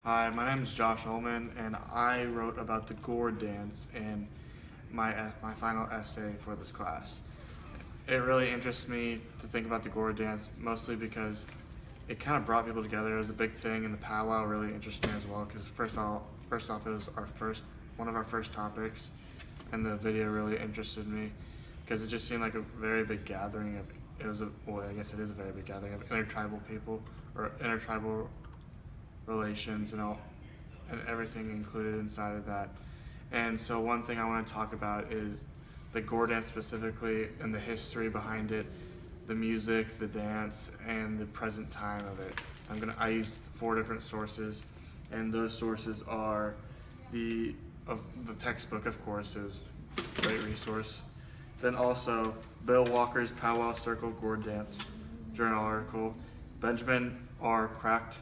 Hi, my name is Josh Ullman, and I wrote about the Gourd Dance in my final essay for this class. It really interests me to think about the Gourd Dance, mostly because it kind of brought people together. It was a big thing, and the powwow really interested me as well. Because first off, it was one of our first topics, and the video really interested me because it just seemed like a very big gathering of. I guess it is a very big gathering of intertribal people or intertribal relations and everything included inside of that. And so one thing I want to talk about is the Gourd dance specifically and the history behind it, the music, the dance, and the present time of it. I used 4 different sources, and those sources are the textbook, of course, is a great resource. Then also Bill Walker's Powwow Circle Gourd Dance journal article, Benjamin R. Cracked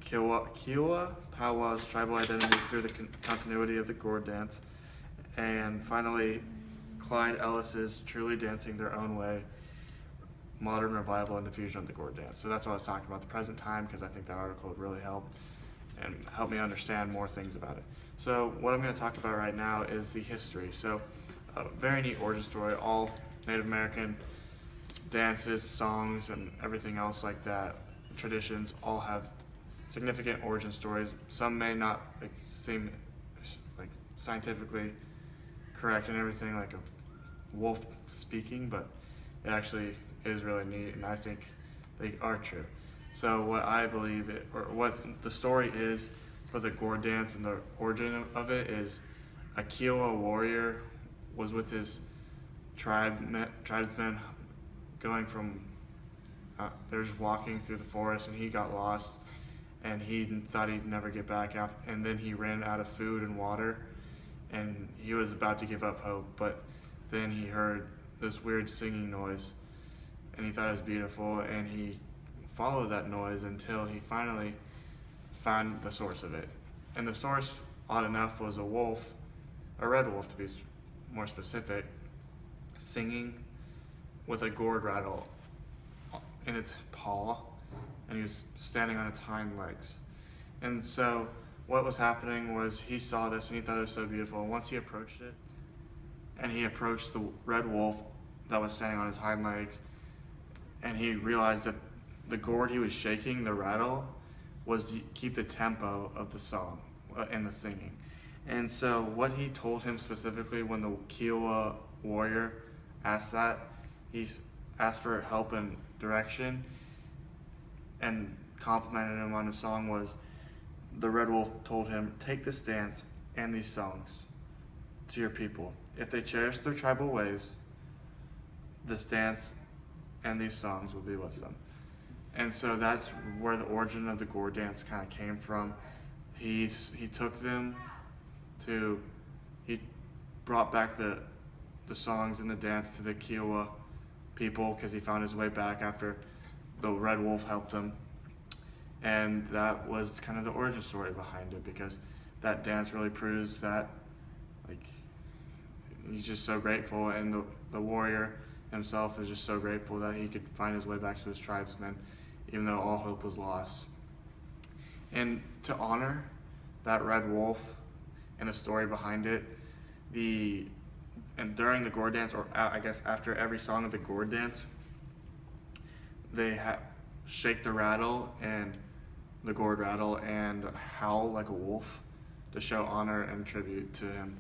Kiowa powwow's tribal identity through the continuity of the Gourd dance, and finally Clyde Ellis's Truly Dancing Their Own Way, Modern Revival and Diffusion of the Gourd Dance. So that's what I was talking about, the present time, because I think that article would really help me understand more things about it. So what I'm going to talk about right now is the history. So a very neat origin story. All Native American dances, songs, and everything else like that, traditions, all have significant origin stories. Some may not seem scientifically correct and everything, like a wolf speaking, but it actually is really neat, and I think they are true. So what I believe what the story is for the Gourd dance and the origin of it is a Kiowa warrior was with his tribesmen going from they're just walking through the forest, and he got lost, and he thought he'd never get back out, and then he ran out of food and water, and he was about to give up hope, but then he heard this weird singing noise, and he thought it was beautiful, and he followed that noise until he finally found the source of it. And the source, odd enough, was a wolf, a red wolf to be more specific, singing with a gourd rattle in its paw, and he was standing on its hind legs. And so what was happening was he saw this and he thought it was so beautiful, and once he approached it, and he approached the red wolf that was standing on his hind legs, and he realized that the gourd he was shaking, the rattle, was to keep the tempo of the song and the singing. And so what he told him specifically when the Kiowa warrior asked that, he asked for help and direction and complimented him on his song, was the red wolf told him, "Take this dance and these songs to your people. If they cherish their tribal ways, this dance and these songs will be with them." And so that's where the origin of the Gourd dance kind of came from. He took them he brought back the songs and the dance to the Kiowa people because he found his way back after the red wolf helped him. And that was kind of the origin story behind it, because that dance really proves that he's just so grateful, and the warrior himself is just so grateful that he could find his way back to his tribesmen even though all hope was lost. And to honor that red wolf and the story behind it, and during the Gourd dance, or I guess after every song of the Gourd dance, they shake the rattle and the gourd rattle and howl like a wolf to show honor and tribute to him.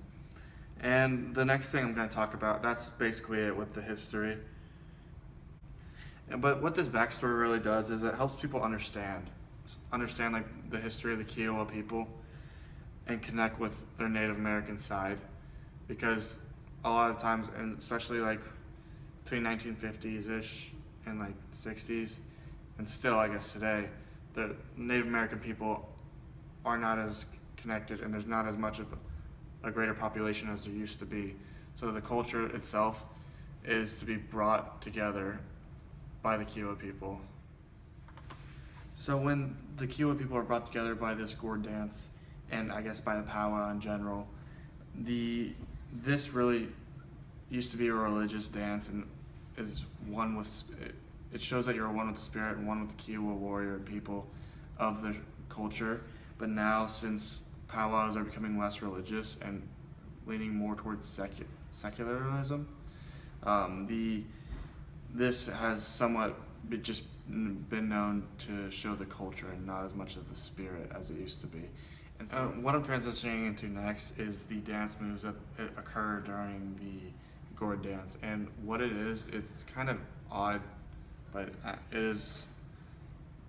And the next thing I'm going to talk about, that's basically it with the history. But what this backstory really does is it helps people understand the history of the Kiowa people and connect with their Native American side, because a lot of times, and especially between 1950s-ish and 60s, and still I guess today, the Native American people are not as connected, and there's not as much of a greater population as there used to be. So the culture itself is to be brought together by the Kiowa people. So when the Kiowa people are brought together by this Gourd dance, and I guess by the powwow in general, this really used to be a religious dance, and is one with it shows that you're one with the spirit and one with the Kiowa warrior people of culture. But now, since powwows are becoming less religious and leaning more towards secularism, the this has somewhat just been known to show the culture and not as much of the spirit as it used to be. And so, what I'm transitioning into next is the dance moves that occur during the Gourd Dance. And what it is, it's kind of odd, but it is.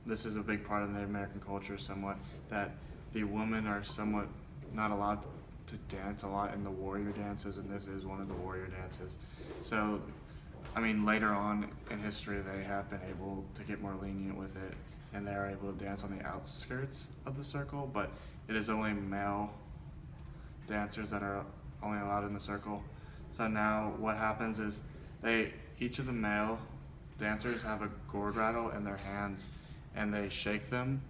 This is a big part of the American culture, somewhat, that the women are somewhat not allowed to dance a lot in the warrior dances, and this is one of the warrior dances. So, I mean, later on in history, they have been able to get more lenient with it, and they are able to dance on the outskirts of the circle, but it is only male dancers that are only allowed in the circle. So now what happens is each of the male dancers have a gourd rattle in their hands, and they shake them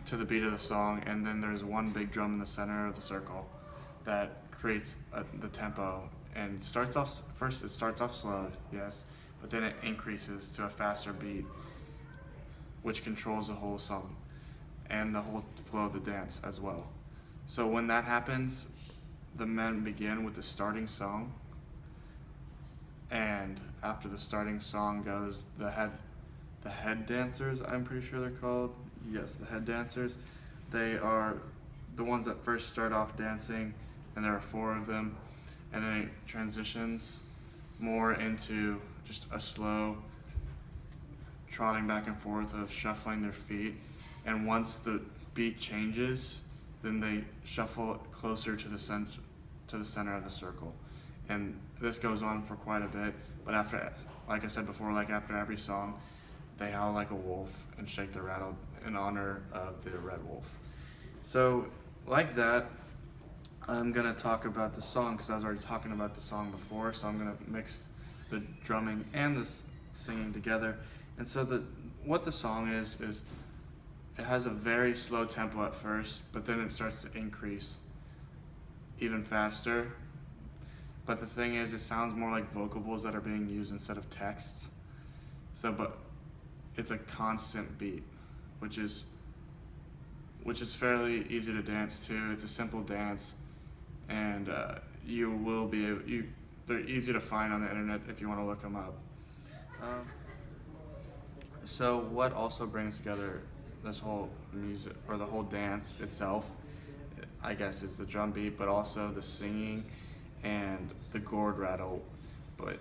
to the beat of the song, and then there's one big drum in the center of the circle that creates the tempo. And it starts off slow, yes, but then it increases to a faster beat, which controls the whole song and the whole flow of the dance as well. So when that happens, the men begin with the starting song, and after the starting song goes the head dancers, I'm pretty sure they're called. Yes, the head dancers. They are the ones that first start off dancing, and there are 4 of them, and then it transitions more into just a slow trotting back and forth of shuffling their feet. And once the beat changes, then they shuffle closer to the center of the circle. And this goes on for quite a bit, but after, like I said before, like after every song, they howl like a wolf and shake the rattle in honor of the red wolf. So, like that, I'm gonna talk about the song because I was already talking about the song before. So I'm gonna mix the drumming and the singing together. And so what the song is it has a very slow tempo at first, but then it starts to increase even faster. But the thing is, it sounds more like vocables that are being used instead of texts. So, but it's a constant beat, which is fairly easy to dance to. It's a simple dance, and you will be able, they're easy to find on the internet if you want to look them up. So what also brings together this whole music, or the whole dance itself, I guess, is the drum beat, but also the singing and the gourd rattle.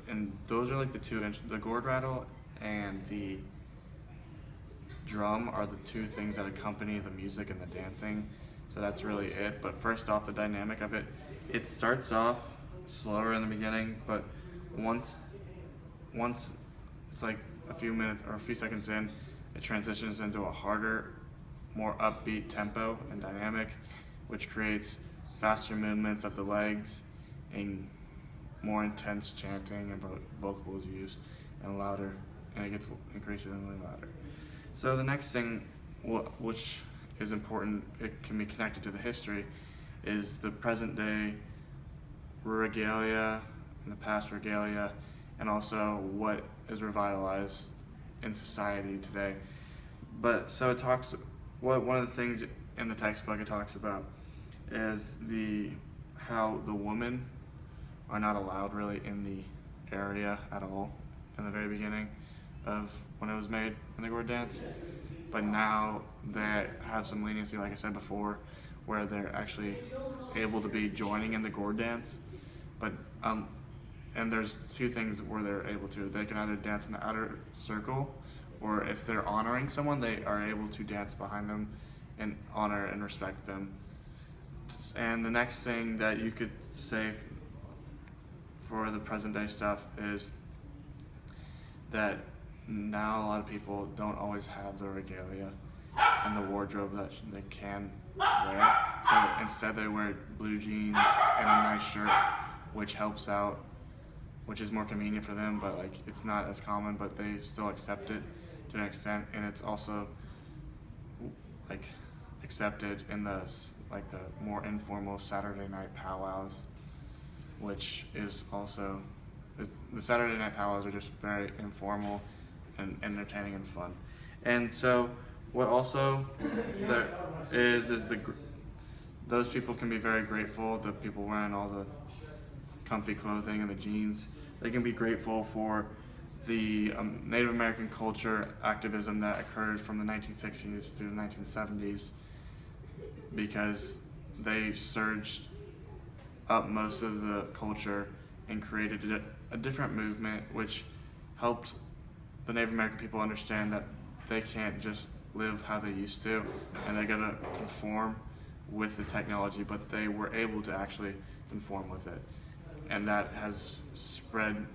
And those are like the gourd rattle and the drum are the 2 things that accompany the music and the dancing. So that's really it. But first off, the dynamic of it starts off slower in the beginning, but once it's like a few minutes or a few seconds in, it transitions into a harder, more upbeat tempo and dynamic, which creates faster movements of the legs and more intense chanting and vocables used, and louder, and it gets increasingly louder. So the next thing, which is important, it can be connected to the history, is the present day regalia and the past regalia, and also what is revitalized in society today. But so it talks, one of the things in the textbook it talks about is how the women are not allowed really in the area at all in the very beginning of when it was made in the Gourd Dance. But now they have some leniency, like I said before, where they're actually able to be joining in the Gourd Dance. But and there's 2 things where they're able to. They can either dance in the outer circle, or if they're honoring someone, they are able to dance behind them and honor and respect them. And the next thing that you could say for the present day stuff is that now a lot of people don't always have the regalia and the wardrobe that they can wear. So instead they wear blue jeans and a nice shirt, which helps out, which is more convenient for them, but like it's not as common, but they still accept it to an extent. And it's also like accepted in the more informal Saturday night powwows, which is also, the Saturday night powwows are just very informal and entertaining and fun. And so what also there is those people can be very grateful. The people wearing all the comfy clothing and the jeans, they can be grateful for the Native American culture activism that occurred from the 1960s through the 1970s, because they surged up most of the culture and created a different movement which helped the Native American people understand that they can't just live how they used to and they gotta conform with the technology, but they were able to actually conform with it. And that has spread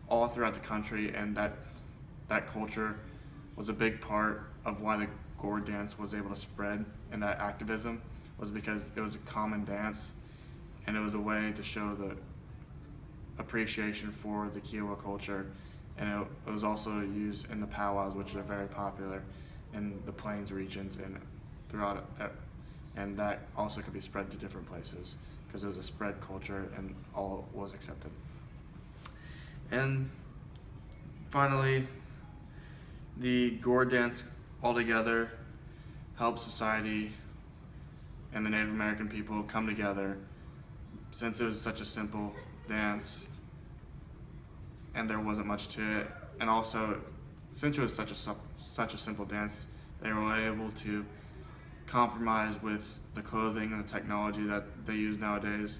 all throughout the country, and that culture was a big part of why the Gourd Dance was able to spread, and that activism was because it was a common dance and it was a way to show the appreciation for the Kiowa culture, and it was also used in the powwows, which are very popular in the Plains regions and throughout and that also could be spread to different places because it was a spread culture and all was accepted. And finally, the Gourd Dance altogether helped society and the Native American people come together, since it was such a simple dance and there wasn't much to it, and also since it was such a simple dance, they were able to compromise with the clothing and the technology that they use nowadays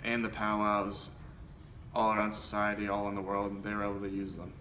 and the powwows all around society, all in the world, and they were able to use them.